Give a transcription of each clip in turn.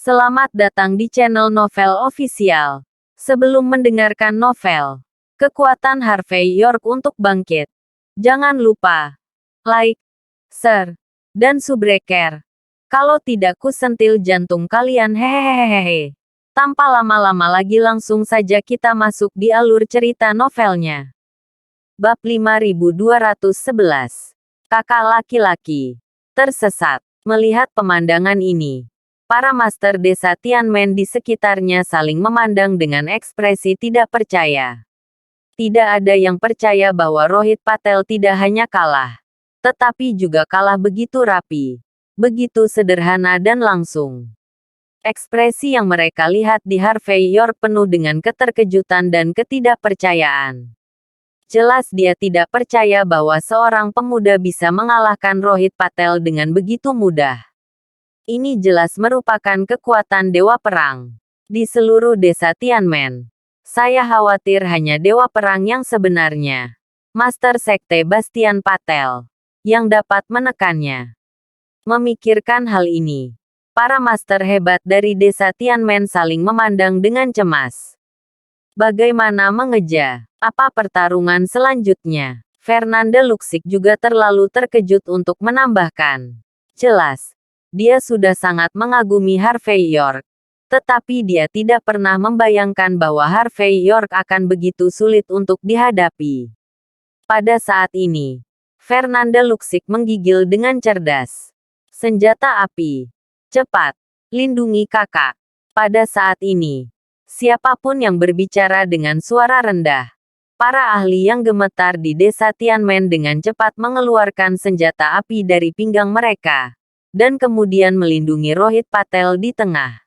Selamat datang di channel Novel Official. Sebelum mendengarkan novel, kekuatan Harvey York untuk bangkit, jangan lupa like, share, dan subscribe. Kalau tidak kusentil jantung kalian hehehehe. Tanpa lama-lama lagi langsung saja kita masuk di alur cerita novelnya. Bab 5211. Kakak laki-laki tersesat. Melihat pemandangan ini, para master desa Tianmen di sekitarnya saling memandang dengan ekspresi tidak percaya. Tidak ada yang percaya bahwa Rohit Patel tidak hanya kalah, tetapi juga kalah begitu rapi, begitu sederhana dan langsung. Ekspresi yang mereka lihat di Harvey York penuh dengan keterkejutan dan ketidakpercayaan. Jelas dia tidak percaya bahwa seorang pemuda bisa mengalahkan Rohit Patel dengan begitu mudah. Ini jelas merupakan kekuatan dewa perang di seluruh desa Tianmen. Saya khawatir hanya dewa perang yang sebenarnya, Master Sekte Bastian Patel, yang dapat menekannya. Memikirkan hal ini, para master hebat dari desa Tianmen saling memandang dengan cemas. Bagaimana mengejar? Apa pertarungan selanjutnya? Fernanda Luksik juga terlalu terkejut untuk menambahkan. Jelas, dia sudah sangat mengagumi Harvey York. Tetapi dia tidak pernah membayangkan bahwa Harvey York akan begitu sulit untuk dihadapi. Pada saat ini, Fernanda Luksik menggigil dengan cerdas. Senjata api. Cepat, lindungi kakak. Pada saat ini, siapapun yang berbicara dengan suara rendah, para ahli yang gemetar di desa Tianmen dengan cepat mengeluarkan senjata api dari pinggang mereka, dan kemudian melindungi Rohit Patel di tengah.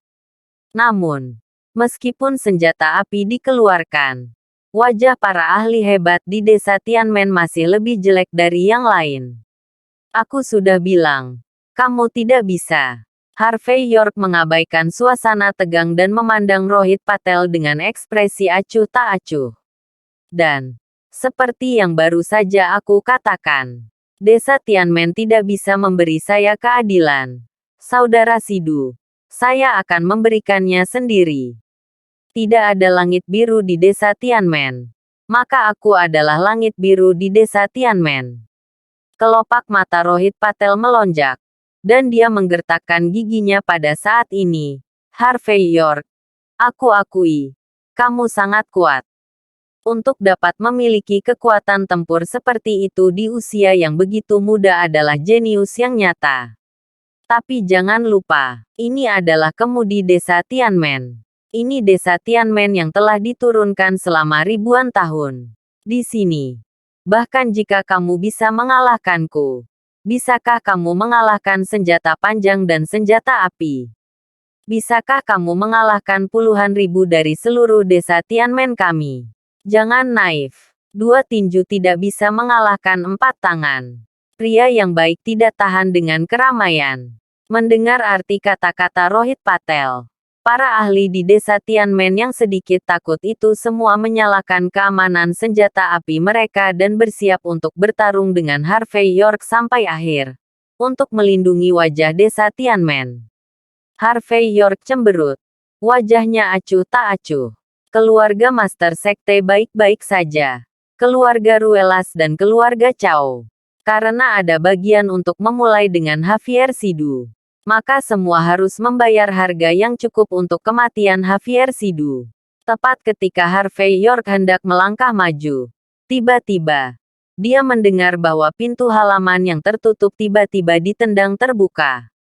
Namun, meskipun senjata api dikeluarkan, wajah para ahli hebat di desa Tianmen masih lebih jelek dari yang lain. Aku sudah bilang, kamu tidak bisa. Harvey York mengabaikan suasana tegang dan memandang Rohit Patel dengan ekspresi acuh tak acuh. Dan, seperti yang baru saja aku katakan, desa Tianmen tidak bisa memberi saya keadilan. Saudara Sidu, saya akan memberikannya sendiri. Tidak ada langit biru di desa Tianmen, maka aku adalah langit biru di desa Tianmen. Kelopak mata Rohit Patel melonjak, dan dia menggertakkan giginya pada saat ini. Harvey York, aku akui, kamu sangat kuat. Untuk dapat memiliki kekuatan tempur seperti itu di usia yang begitu muda adalah jenius yang nyata. Tapi jangan lupa, ini adalah kemudi desa Tianmen. Ini desa Tianmen yang telah diturunkan selama ribuan tahun. Di sini, bahkan jika kamu bisa mengalahkanku, bisakah kamu mengalahkan senjata panjang dan senjata api? Bisakah kamu mengalahkan puluhan ribu dari seluruh desa Tianmen kami? Jangan naif. 2 tinju tidak bisa mengalahkan 4 tangan. Pria yang baik tidak tahan dengan keramaian. Mendengar arti kata-kata Rohit Patel, para ahli di desa Tianmen yang sedikit takut itu semua menyalakan keamanan senjata api mereka dan bersiap untuk bertarung dengan Harvey York sampai akhir, untuk melindungi wajah desa Tianmen. Harvey York cemberut. Wajahnya acuh tak acuh. Keluarga Master Sekte baik-baik saja. Keluarga Ruelas dan keluarga Chow. Karena ada bagian untuk memulai dengan Javier Sidu, maka semua harus membayar harga yang cukup untuk kematian Javier Sidu. Tepat ketika Harvey York hendak melangkah maju, tiba-tiba, dia mendengar bahwa pintu halaman yang tertutup tiba-tiba ditendang terbuka.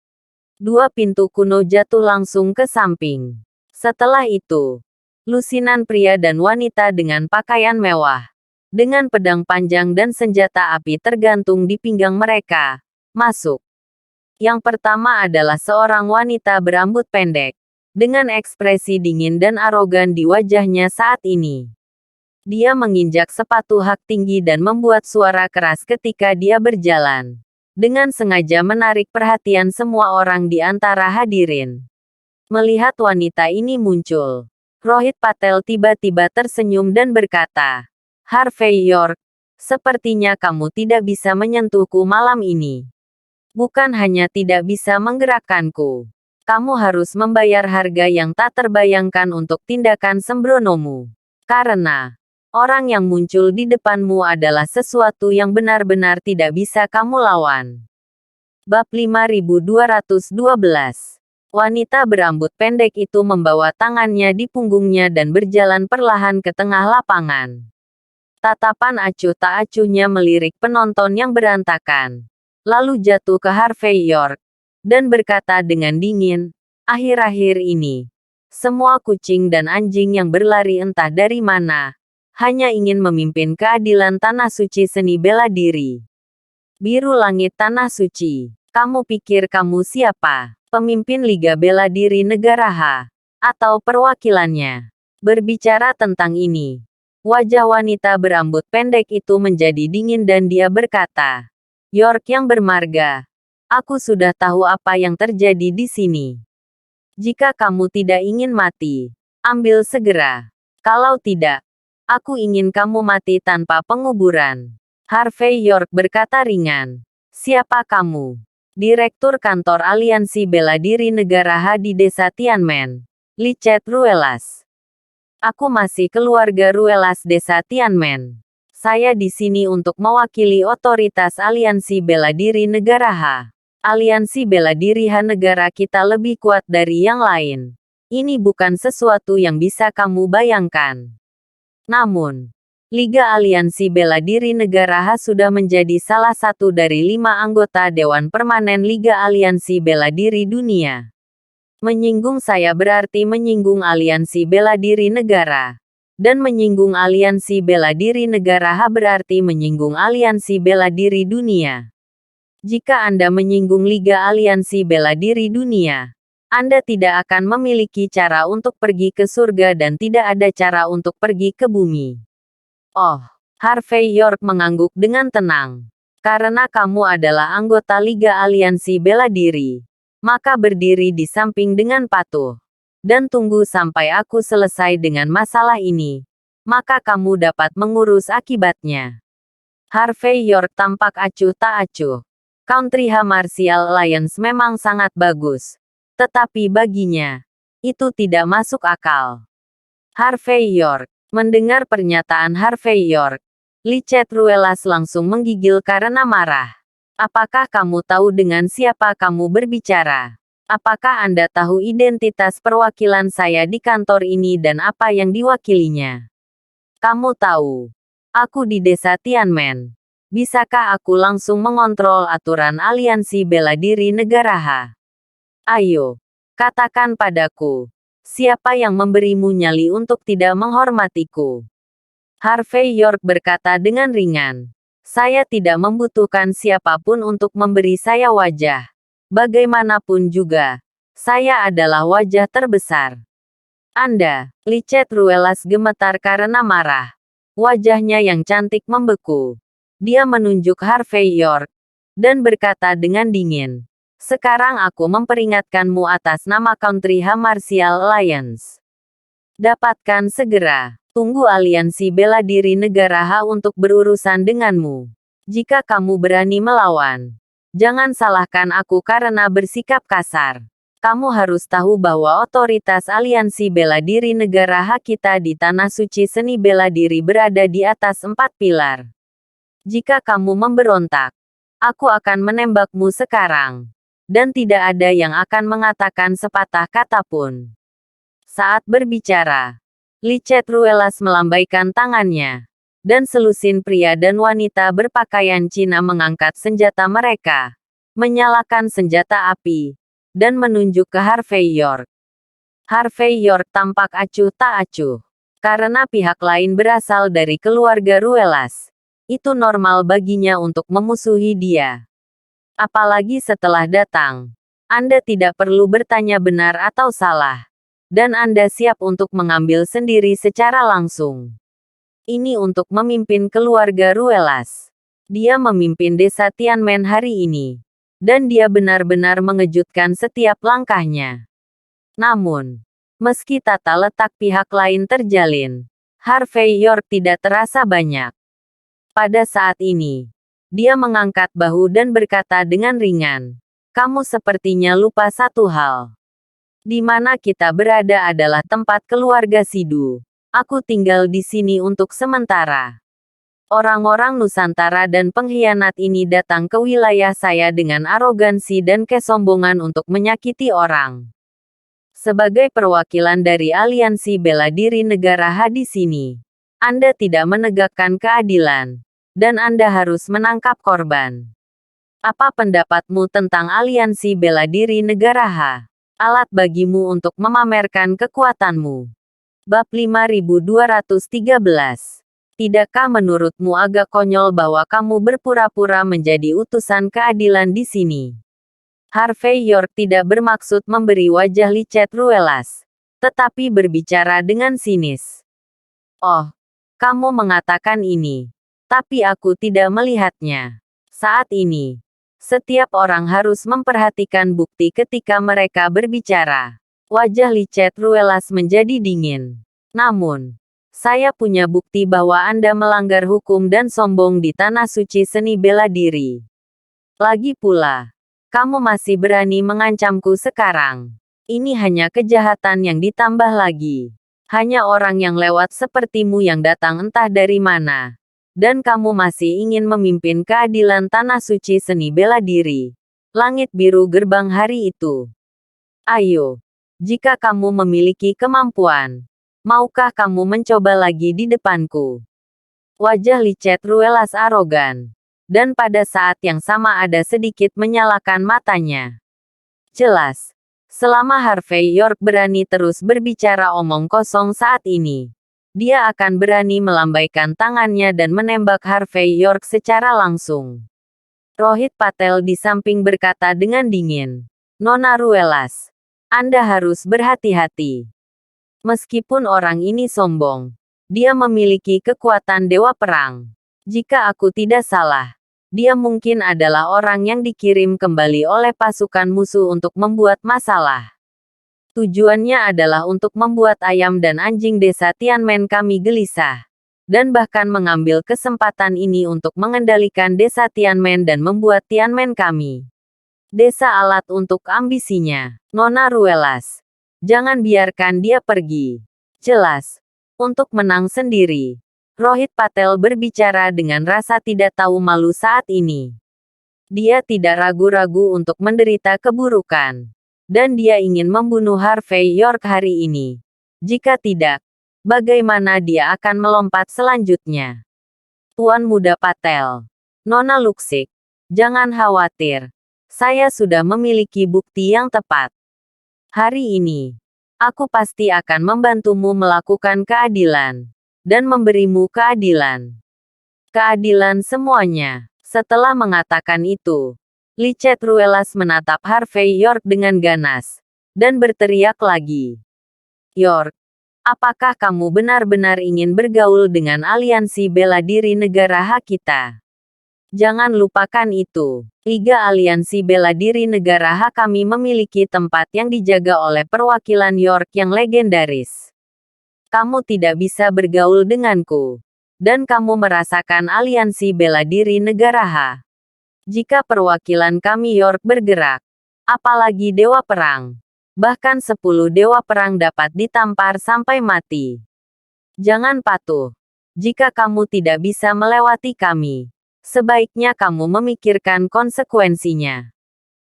2 pintu kuno jatuh langsung ke samping. Setelah itu, lusinan pria dan wanita dengan pakaian mewah, dengan pedang panjang dan senjata api tergantung di pinggang mereka, masuk. Yang pertama adalah seorang wanita berambut pendek, dengan ekspresi dingin dan arogan di wajahnya saat ini. Dia menginjak sepatu hak tinggi dan membuat suara keras ketika dia berjalan, dengan sengaja menarik perhatian semua orang di antara hadirin. Melihat wanita ini muncul, Rohit Patel tiba-tiba tersenyum dan berkata, Harvey York, sepertinya kamu tidak bisa menyentuhku malam ini. Bukan hanya tidak bisa menggerakkanku, Kamu harus membayar harga yang tak terbayangkan untuk tindakan sembronomu. Karena orang yang muncul di depanmu adalah sesuatu yang benar-benar tidak bisa kamu lawan. Bab 5212. Wanita berambut pendek itu membawa tangannya di punggungnya dan berjalan perlahan ke tengah lapangan. Tatapan acuh tak acuhnya melirik penonton yang berantakan. Lalu jatuh ke Harvey York dan berkata dengan dingin, "Akhir-akhir ini, semua kucing dan anjing yang berlari entah dari mana, hanya ingin memimpin keadilan tanah suci seni bela diri. Biru langit tanah suci, kamu pikir kamu siapa? Pemimpin Liga Bela Diri Negara H? Atau perwakilannya?" Berbicara tentang ini, wajah wanita berambut pendek itu menjadi dingin dan dia berkata, "York yang bermarga, aku sudah tahu apa yang terjadi di sini. Jika kamu tidak ingin mati, ambil segera. Kalau tidak, aku ingin kamu mati tanpa penguburan." Harvey York berkata ringan, "Siapa kamu?" Direktur Kantor Aliansi Bela Diri Negara H di Desa Tianmen, Lichet Ruelas. "Aku masih keluarga Ruelas Desa Tianmen. Saya di sini untuk mewakili otoritas Aliansi Bela Diri Negara H. Aliansi Bela Diri H negara kita lebih kuat dari yang lain. Ini bukan sesuatu yang bisa kamu bayangkan. Namun, Liga Aliansi Bela Diri Negara H sudah menjadi salah satu dari 5 anggota Dewan Permanen Liga Aliansi Bela Diri Dunia. Menyinggung saya berarti menyinggung Aliansi Bela Diri Negara. Dan menyinggung Aliansi Bela Diri Negara H berarti menyinggung Aliansi Bela Diri Dunia. Jika Anda menyinggung Liga Aliansi Bela Diri Dunia, Anda tidak akan memiliki cara untuk pergi ke surga dan tidak ada cara untuk pergi ke bumi." "Oh," Harvey York mengangguk dengan tenang. "Karena kamu adalah anggota Liga Aliansi Bela Diri, maka berdiri di samping dengan patuh. Dan tunggu sampai aku selesai dengan masalah ini. Maka kamu dapat mengurus akibatnya." Harvey York tampak acuh tak acuh. Country H Martial Alliance memang sangat bagus. Tetapi baginya, itu tidak masuk akal. Harvey York. Mendengar pernyataan Harvey York, Lichet Ruelas langsung menggigil karena marah. "Apakah kamu tahu dengan siapa kamu berbicara? Apakah Anda tahu identitas perwakilan saya di kantor ini dan apa yang diwakilinya? Kamu tahu, aku di Desa Tianmen. Bisakah aku langsung mengontrol aturan Aliansi Bela Diri Negara H? Ayo, katakan padaku, siapa yang memberimu nyali untuk tidak menghormatiku?" Harvey York berkata dengan ringan, "Saya tidak membutuhkan siapapun untuk memberi saya wajah. Bagaimanapun juga, saya adalah wajah terbesar. Anda." Lichet Ruelas gemetar karena marah. Wajahnya yang cantik membeku. Dia menunjuk Harvey York dan berkata dengan dingin, "Sekarang aku memperingatkanmu atas nama Country H Martial Alliance. Dapatkan segera. Tunggu Aliansi Bela Diri Negara H untuk berurusan denganmu. Jika kamu berani melawan, jangan salahkan aku karena bersikap kasar. Kamu harus tahu bahwa otoritas Aliansi Bela Diri Negara H kita di Tanah Suci Seni Bela Diri berada di atas 4 pilar. Jika kamu memberontak, aku akan menembakmu sekarang. Dan tidak ada yang akan mengatakan sepatah kata pun." Saat berbicara, Lichet Ruelas melambaikan tangannya. Dan selusin pria dan wanita berpakaian Cina mengangkat senjata mereka, menyalakan senjata api, dan menunjuk ke Harvey York. Harvey York tampak acuh tak acuh. Karena pihak lain berasal dari keluarga Ruelas, itu normal baginya untuk memusuhi dia. Apalagi setelah datang, Anda tidak perlu bertanya benar atau salah. Dan Anda siap untuk mengambil sendiri secara langsung. Ini untuk memimpin keluarga Ruelas. Dia memimpin Desa Tianmen hari ini. Dan dia benar-benar mengejutkan setiap langkahnya. Namun, meski tata letak pihak lain terjalin, Harvey York tidak terasa banyak. Pada saat ini, dia mengangkat bahu dan berkata dengan ringan, "Kamu sepertinya lupa satu hal. Di mana kita berada adalah tempat keluarga Sidu. Aku tinggal di sini untuk sementara. Orang-orang Nusantara dan pengkhianat ini datang ke wilayah saya dengan arogansi dan kesombongan untuk menyakiti orang. Sebagai perwakilan dari aliansi bela diri negara H di sini, Anda tidak menegakkan keadilan, dan Anda harus menangkap korban. Apa pendapatmu tentang aliansi bela diri negara H? Alat bagimu untuk memamerkan kekuatanmu. Bab 5213. Tidakkah menurutmu agak konyol bahwa kamu berpura-pura menjadi utusan keadilan di sini? Harvey York tidak bermaksud memberi wajah licet Ruelas, tetapi berbicara dengan sinis. Oh, kamu mengatakan ini, tapi aku tidak melihatnya. Saat ini, setiap orang harus memperhatikan bukti ketika mereka berbicara. Wajah licet Ruelas menjadi dingin. Namun, saya punya bukti bahwa Anda melanggar hukum dan sombong di tanah suci seni bela diri. Lagi pula, kamu masih berani mengancamku sekarang. Ini hanya kejahatan yang ditambah lagi. Hanya orang yang lewat sepertimu yang datang entah dari mana. Dan kamu masih ingin memimpin keadilan tanah suci seni bela diri. Langit biru gerbang hari itu. Ayo, jika kamu memiliki kemampuan, maukah kamu mencoba lagi di depanku? Wajah licet Ruelas arogan. Dan pada saat yang sama ada sedikit menyalakan matanya. Jelas. Selama Harvey York berani terus berbicara omong kosong saat ini, dia akan berani melambaikan tangannya dan menembak Harvey York secara langsung. Rohit Patel di samping berkata dengan dingin, "Nona Ruelas, Anda harus berhati-hati. Meskipun orang ini sombong, dia memiliki kekuatan dewa perang. Jika aku tidak salah, dia mungkin adalah orang yang dikirim kembali oleh pasukan musuh untuk membuat masalah. Tujuannya adalah untuk membuat ayam dan anjing desa Tianmen kami gelisah. Dan bahkan mengambil kesempatan ini untuk mengendalikan desa Tianmen dan membuat Tianmen kami. Desa alat untuk ambisinya, Nona Ruelas. Jangan biarkan dia pergi. Jelas. Untuk menang sendiri. Rohit Patel berbicara dengan rasa tidak tahu malu saat ini. Dia tidak ragu-ragu untuk menderita keburukan. Dan dia ingin membunuh Harvey York hari ini. Jika tidak, bagaimana dia akan melompat selanjutnya? Tuan Muda Patel. Nona Luksik. Jangan khawatir. Saya sudah memiliki bukti yang tepat. Hari ini, aku pasti akan membantumu melakukan keadilan. Dan memberimu keadilan. Keadilan semuanya. Setelah mengatakan itu, licet Ruelas menatap Harvey York dengan ganas. Dan berteriak lagi. York, apakah kamu benar-benar ingin bergaul dengan aliansi bela diri negara hak kita? Jangan lupakan itu. Liga Aliansi Bela Diri Negara H kami memiliki tempat yang dijaga oleh perwakilan York yang legendaris. Kamu tidak bisa bergaul denganku. Dan kamu merasakan aliansi bela diri negara H. Jika perwakilan kami York bergerak, apalagi Dewa Perang. Bahkan 10 Dewa Perang dapat ditampar sampai mati. Jangan patuh. Jika kamu tidak bisa melewati kami, sebaiknya kamu memikirkan konsekuensinya.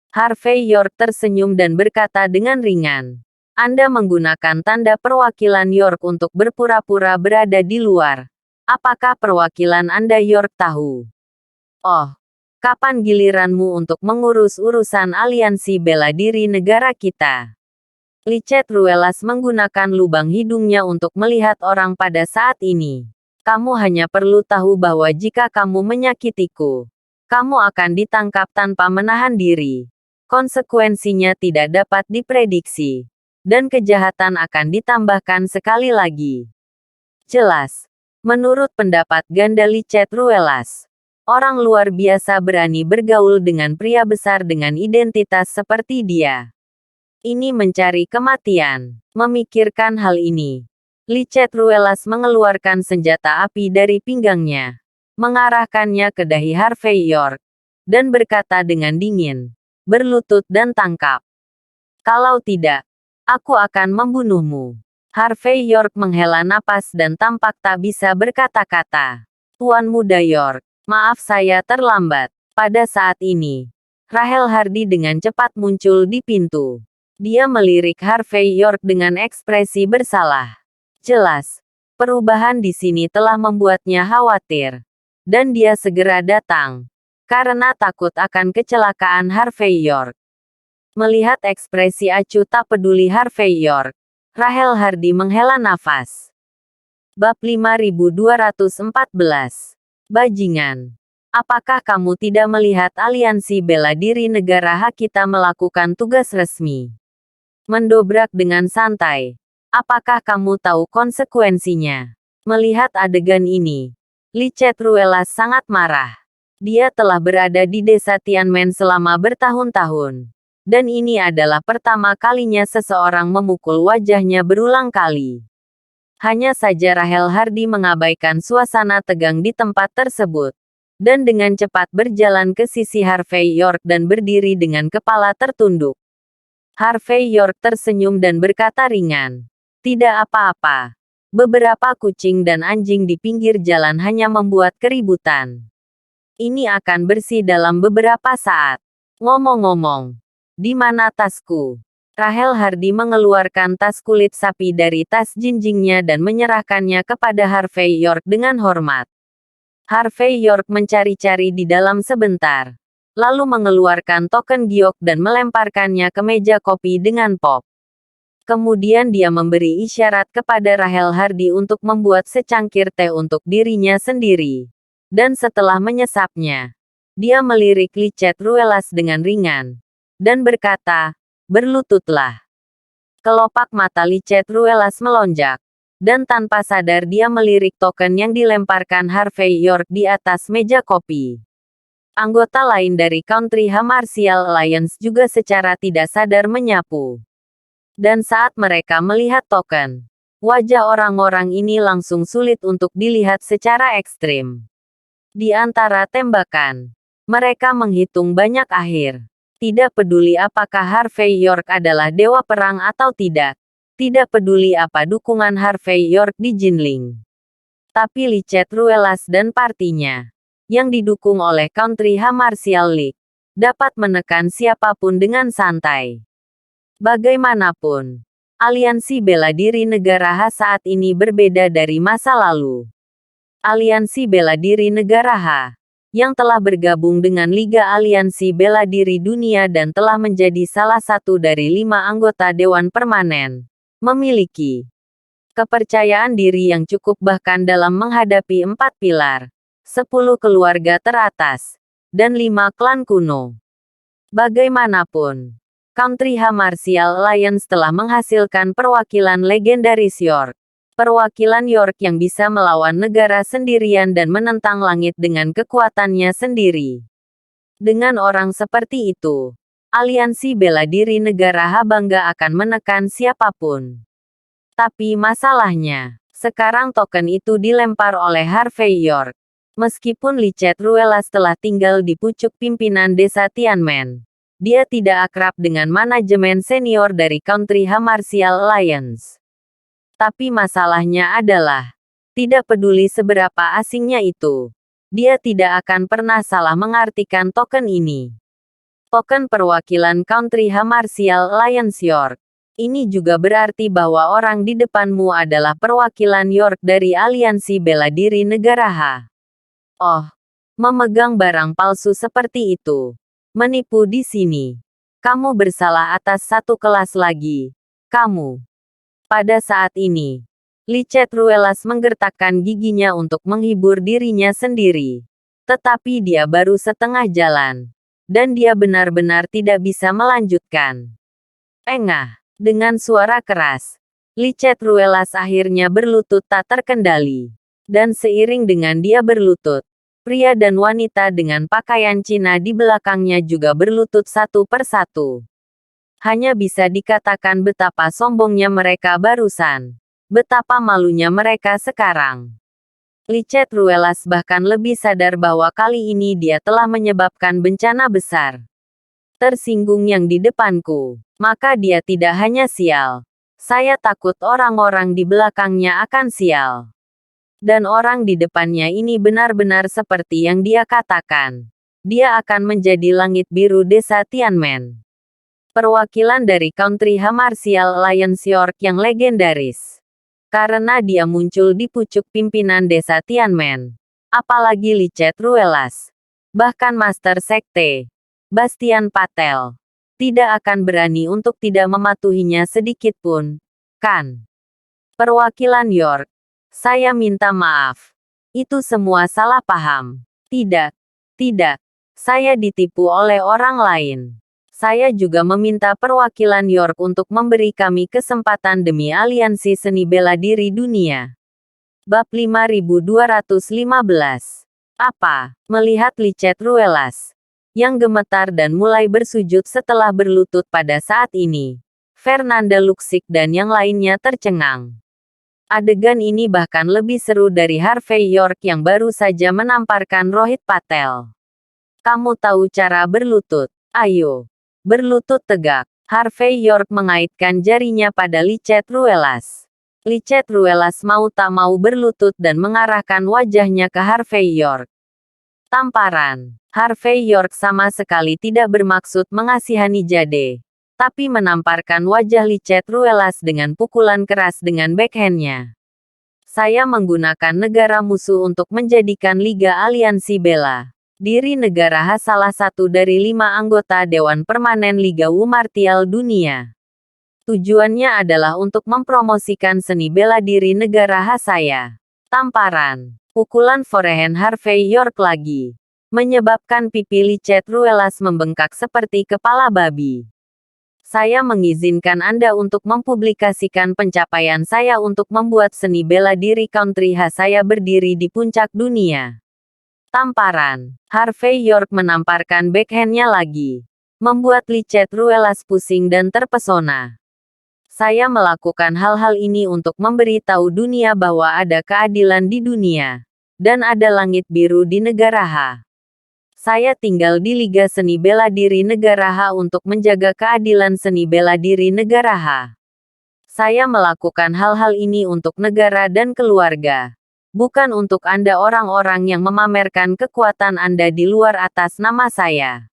Harvey York tersenyum dan berkata dengan ringan. Anda menggunakan tanda perwakilan York untuk berpura-pura berada di luar. Apakah perwakilan Anda York tahu? Oh, kapan giliranmu untuk mengurus urusan aliansi bela diri negara kita? Licet Ruelas menggunakan lubang hidungnya untuk melihat orang pada saat ini. Kamu hanya perlu tahu bahwa jika kamu menyakitiku, kamu akan ditangkap tanpa menahan diri. Konsekuensinya tidak dapat diprediksi. Dan kejahatan akan ditambahkan sekali lagi. Jelas. Menurut pendapat ganda licet Ruelas, orang luar biasa berani bergaul dengan pria besar dengan identitas seperti dia. Ini mencari kematian. Memikirkan hal ini, licet Ruelas mengeluarkan senjata api dari pinggangnya, mengarahkannya ke dahi Harvey York, dan berkata dengan dingin, berlutut dan tangkap. Kalau tidak, Aku akan membunuhmu. Harvey York menghela napas dan tampak tak bisa berkata-kata. Tuan Muda York, maaf saya terlambat. Pada saat ini, Rahel Hardy dengan cepat muncul di pintu. Dia melirik Harvey York dengan ekspresi bersalah. Jelas, perubahan di sini telah membuatnya khawatir. Dan dia segera datang. Karena takut akan kecelakaan Harvey York. Melihat ekspresi acuh tak peduli Harvey York, Rahel Hardy menghela nafas. Bab 5214. Bajingan. Apakah kamu tidak melihat aliansi bela diri negara hak kita melakukan tugas resmi? Mendobrak dengan santai. Apakah kamu tahu konsekuensinya? Melihat adegan ini, Licet Ruelas sangat marah. Dia telah berada di desa Tianmen selama bertahun-tahun. Dan ini adalah pertama kalinya seseorang memukul wajahnya berulang kali. Hanya saja Rahel Hardy mengabaikan suasana tegang di tempat tersebut. Dan dengan cepat berjalan ke sisi Harvey York dan berdiri dengan kepala tertunduk. Harvey York tersenyum dan berkata ringan. Tidak apa-apa. Beberapa kucing dan anjing di pinggir jalan hanya membuat keributan. Ini akan bersih dalam beberapa saat. Ngomong-ngomong, di mana tasku? Rahel Hardy mengeluarkan tas kulit sapi dari tas jinjingnya dan menyerahkannya kepada Harvey York dengan hormat. Harvey York mencari-cari di dalam sebentar, lalu mengeluarkan token giok dan melemparkannya ke meja kopi dengan pop. Kemudian dia memberi isyarat kepada Rahel Hardy untuk membuat secangkir teh untuk dirinya sendiri. Dan setelah menyesapnya, dia melirik Licet Ruelas dengan ringan, dan berkata, berlututlah. Kelopak mata Licet Ruelas melonjak. Dan tanpa sadar dia melirik token yang dilemparkan Harvey York di atas meja kopi. Anggota lain dari Country Martial Alliance juga secara tidak sadar menyapu. Dan saat mereka melihat token, wajah orang-orang ini langsung sulit untuk dilihat secara ekstrim. Di antara tembakan, mereka menghitung banyak akhir. Tidak peduli apakah Harvey York adalah dewa perang atau tidak. Tidak peduli apa dukungan Harvey York di Jinling. Tapi Licet Ruelas dan partinya, yang didukung oleh Country Martial League, dapat menekan siapapun dengan santai. Bagaimanapun, aliansi bela diri negara H saat ini berbeda dari masa lalu. Aliansi bela diri negara H, yang telah bergabung dengan Liga Aliansi Bela Diri Dunia dan telah menjadi salah satu dari 5 anggota Dewan Permanen, memiliki kepercayaan diri yang cukup bahkan dalam menghadapi 4 pilar, 10 keluarga teratas, dan 5 klan kuno. Bagaimanapun, Country Martial Alliance telah menghasilkan perwakilan legendaris York. Perwakilan York yang bisa melawan negara sendirian dan menentang langit dengan kekuatannya sendiri. Dengan orang seperti itu, aliansi bela diri negara H bangga akan menekan siapapun. Tapi masalahnya, sekarang token itu dilempar oleh Harvey York. Meskipun Licet Ruelas telah tinggal di pucuk pimpinan desa Tianmen, dia tidak akrab dengan manajemen senior dari Country Martial Alliance. Tapi masalahnya adalah, tidak peduli seberapa asingnya itu, dia tidak akan pernah salah mengartikan token ini. Token perwakilan Country Martial Alliance York. Ini juga berarti bahwa orang di depanmu adalah perwakilan York dari aliansi bela diri negara H. Oh, memegang barang palsu seperti itu. Menipu di sini. Kamu bersalah atas satu kelas lagi. Kamu. Pada saat ini, Licet Ruelas menggertakkan giginya untuk menghibur dirinya sendiri. Tetapi dia baru setengah jalan. Dan dia benar-benar tidak bisa melanjutkan. Engah, dengan suara keras, Licet Ruelas akhirnya berlutut tak terkendali. Dan seiring dengan dia berlutut, pria dan wanita dengan pakaian Cina di belakangnya juga berlutut satu persatu. Hanya bisa dikatakan betapa sombongnya mereka barusan. Betapa malunya mereka sekarang. Licet Ruelas bahkan lebih sadar bahwa kali ini dia telah menyebabkan bencana besar. tersinggung yang di depanku. Maka dia tidak hanya sial. Saya takut orang-orang di belakangnya akan sial. Dan orang di depannya ini benar-benar seperti yang dia katakan. Dia akan menjadi langit biru desa Tianmen. Perwakilan dari Country Ha Martial Alliance York yang legendaris. Karena dia muncul di pucuk pimpinan desa Tianmen. Apalagi Lichet Ruelas. Bahkan Master Sekte, Bastian Patel, tidak akan berani untuk tidak mematuhinya sedikit pun, kan? Perwakilan York, saya minta maaf. Itu semua salah paham. Tidak, tidak. Saya ditipu oleh orang lain. Saya juga meminta perwakilan York untuk memberi kami kesempatan demi aliansi seni bela diri dunia. Bab 5215. Apa? Melihat Lichet Ruelas, yang gemetar dan mulai bersujud setelah berlutut pada saat ini, Fernanda Luksik dan yang lainnya tercengang. Adegan ini bahkan lebih seru dari Harvey York yang baru saja menamparkan Rohit Patel. Kamu tahu cara berlutut? Ayo, berlutut tegak. Harvey York mengaitkan jarinya pada Lichet Ruelas. Lichet Ruelas mau tak mau berlutut dan mengarahkan wajahnya ke Harvey York. Tamparan. Harvey York sama sekali tidak bermaksud mengasihani Jade, tapi menamparkan wajah Lichet Ruelas dengan pukulan keras dengan backhandnya. Saya menggunakan negara musuh untuk menjadikan Liga Aliansi Bela Diri Negara Ha salah satu dari 5 anggota Dewan Permanen Liga Wu Martial Dunia. Tujuannya adalah untuk mempromosikan seni bela diri negara Ha saya. Tamparan. Pukulan forehand Harvey York lagi menyebabkan pipi Lichet Ruelas membengkak seperti kepala babi. Saya mengizinkan Anda untuk mempublikasikan pencapaian saya untuk membuat seni bela diri Country Ha saya berdiri di puncak dunia. Tamparan. Harvey York menamparkan backhandnya lagi, membuat Lichet Ruelas pusing dan terpesona. Saya melakukan hal-hal ini untuk memberitahu dunia bahwa ada keadilan di dunia, dan ada langit biru di negara Ha. Saya tinggal di Liga Seni Bela Diri Negara Ha untuk menjaga keadilan seni bela diri negara Ha. Saya melakukan hal-hal ini untuk negara dan keluarga. Bukan untuk Anda orang-orang yang memamerkan kekuatan Anda di luar atas nama saya.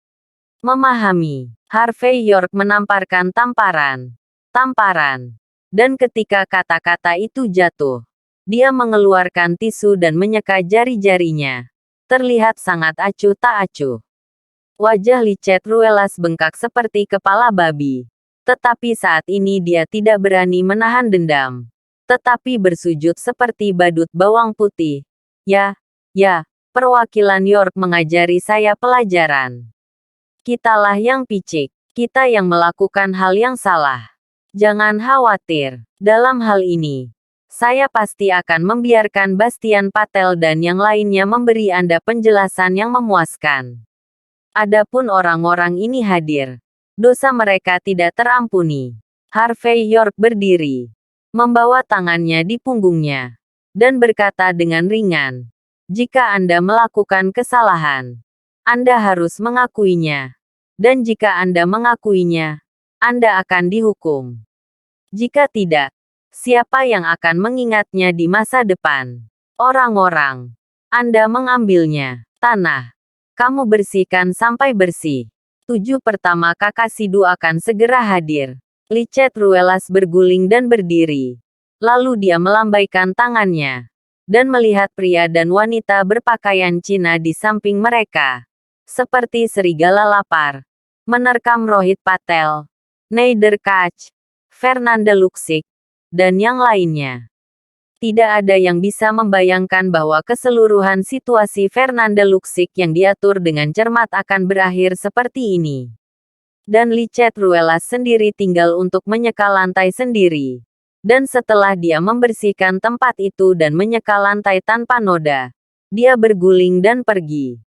Memahami. Harvey York menamparkan tamparan. Tamparan. Dan ketika kata-kata itu jatuh, dia mengeluarkan tisu dan menyeka jari-jarinya. Terlihat sangat acuh tak acuh. Wajah Lichet Ruelas bengkak seperti kepala babi. Tetapi saat ini dia tidak berani menahan dendam. Tetapi bersujud seperti badut bawang putih. Ya, perwakilan York mengajari saya pelajaran. Kitalah yang picik. Kita yang melakukan hal yang salah. Jangan khawatir. Dalam hal ini, saya pasti akan membiarkan Bastian Patel dan yang lainnya memberi Anda penjelasan yang memuaskan. Adapun orang-orang ini hadir, dosa mereka tidak terampuni. Harvey York berdiri, membawa tangannya di punggungnya, dan berkata dengan ringan, "Jika Anda melakukan kesalahan, Anda harus mengakuinya. Dan jika Anda mengakuinya, Anda akan dihukum. Jika tidak, siapa yang akan mengingatnya di masa depan? Orang-orang. Anda mengambilnya. Tanah. Kamu bersihkan sampai bersih. 7 pertama kakak Sidu akan segera hadir." Lichet Ruelas berguling dan berdiri. Lalu dia melambaikan tangannya, dan melihat pria dan wanita berpakaian Cina di samping mereka. Seperti serigala lapar. Menerkam Rohit Patel, Neider Kach, Fernanda Luksik, dan yang lainnya. Tidak ada yang bisa membayangkan bahwa keseluruhan situasi Fernanda Luksik yang diatur dengan cermat akan berakhir seperti ini. Dan Lichet Ruelas sendiri tinggal untuk menyeka lantai sendiri. Dan setelah dia membersihkan tempat itu dan menyeka lantai tanpa noda, dia berguling dan pergi.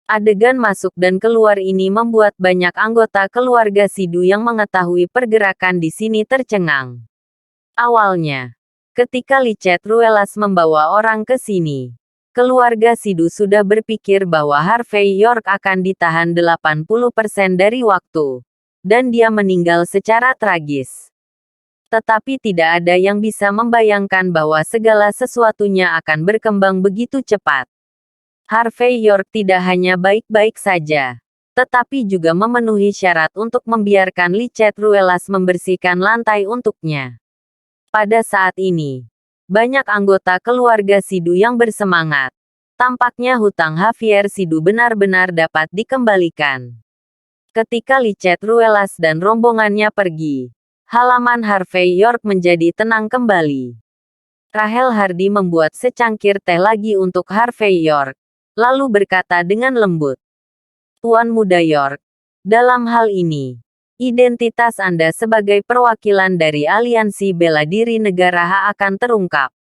Adegan masuk dan keluar ini membuat banyak anggota keluarga Sidu yang mengetahui pergerakan di sini tercengang. Awalnya, ketika Lichet Ruelas membawa orang ke sini, keluarga Sidu sudah berpikir bahwa Harvey York akan ditahan 80% dari waktu, dan dia meninggal secara tragis. Tetapi tidak ada yang bisa membayangkan bahwa segala sesuatunya akan berkembang begitu cepat. Harvey York tidak hanya baik-baik saja, tetapi juga memenuhi syarat untuk membiarkan Licet Ruelas membersihkan lantai untuknya. Pada saat ini, banyak anggota keluarga Sidu yang bersemangat. Tampaknya hutang Javier Sidu benar-benar dapat dikembalikan. Ketika Licet Ruelas dan rombongannya pergi, halaman Harvey York menjadi tenang kembali. Rahel Hardy membuat secangkir teh lagi untuk Harvey York, lalu berkata dengan lembut, "Tuan Muda York, dalam hal ini, identitas Anda sebagai perwakilan dari aliansi bela diri negara H akan terungkap.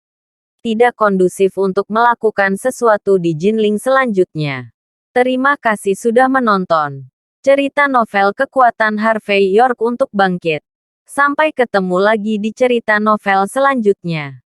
Tidak kondusif untuk melakukan sesuatu di Jinling selanjutnya. Terima kasih sudah menonton. Cerita novel kekuatan Harvey York untuk bangkit. Sampai ketemu lagi di cerita novel selanjutnya."